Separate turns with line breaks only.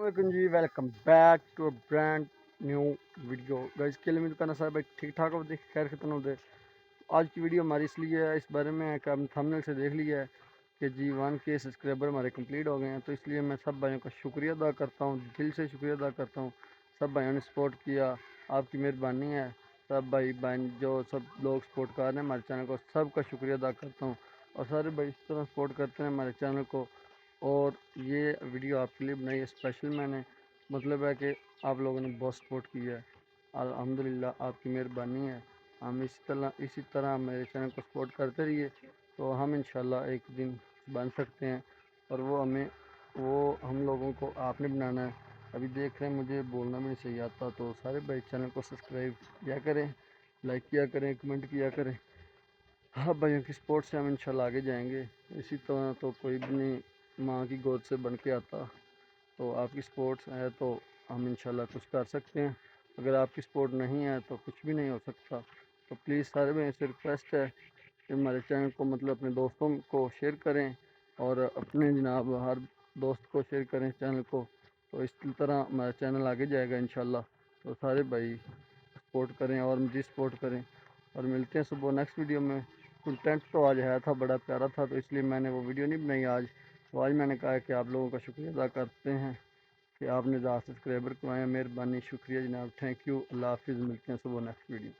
वालेकुम जी, welcome back to a brand new video guys. के लिए उम्मीद करना सारे भाई ठीक ठाक हो, खैर खत्म हो। आज की वीडियो हमारी इसलिए है, इस बारे में है कि आपने थंबनेल से देख लिया है कि जी 1K सब्सक्राइबर हमारे कंप्लीट हो गए हैं। तो इसलिए मैं सब भाइयों का शुक्रिया अदा करता हूँ, दिल से शुक्रिया अदा करता हूँ। सब भाइयों ने सपोर्ट किया, आपकी मेहरबानी है। सब भाई बहन जो सब लोग सपोर्ट कर रहे हैं हमारे चैनल को, सबका शुक्रिया अदा करता हूँ। और सारे भाई इस तरह सपोर्ट करते हैं हमारे चैनल को। और ये वीडियो आपके लिए बनाई है स्पेशल मैंने, मतलब है कि आप लोगों ने बहुत सपोर्ट किया है, अल्हम्दुलिल्लाह आपकी मेहरबानी है। हम इसी तरह मेरे चैनल को सपोर्ट करते रहिए, तो हम इंशाल्लाह एक दिन बन सकते हैं। और वो हम लोगों को आपने बनाना है। अभी देख रहे हैं मुझे बोलना भी नहीं सही आता, तो सारे भाई चैनल को सब्सक्राइब किया करें, लाइक किया करें, कमेंट किया करें। हाँ भाइयों की सपोर्ट से हम इंशाल्लाह आगे जाएंगे। इसी तरह तो कोई भी नहीं माँ की गोद से बन के आता, तो आपकी सपोर्ट है तो हम इंशाल्लाह कुछ कर सकते हैं। अगर आपकी सपोर्ट नहीं है तो कुछ भी नहीं हो सकता। तो प्लीज़ सारे में से रिक्वेस्ट है कि हमारे चैनल को मतलब अपने दोस्तों को शेयर करें, और अपने जनाब हर दोस्त को शेयर करें चैनल को। तो इस तरह हमारा चैनल आगे जाएगा इंशाल्लाह। तो सारे भाई सपोर्ट करें और मुझे सपोर्ट करें, और मिलते हैं सुबह नेक्स्ट वीडियो में। कंटेंट तो आज है था, बड़ा प्यारा था, तो इसलिए मैंने वो वीडियो नहीं बनाई आज। तो आज मैंने कहा है कि आप लोगों का शुक्रिया अदा करते हैं कि आपने ज़्यादा सब्सक्राइबर करवाए। मेहरबानी, शुक्रिया जनाब, थैंक यू, अल्लाह हाफिज़। मिलते हैं सुबह नेक्स्ट वीडियो।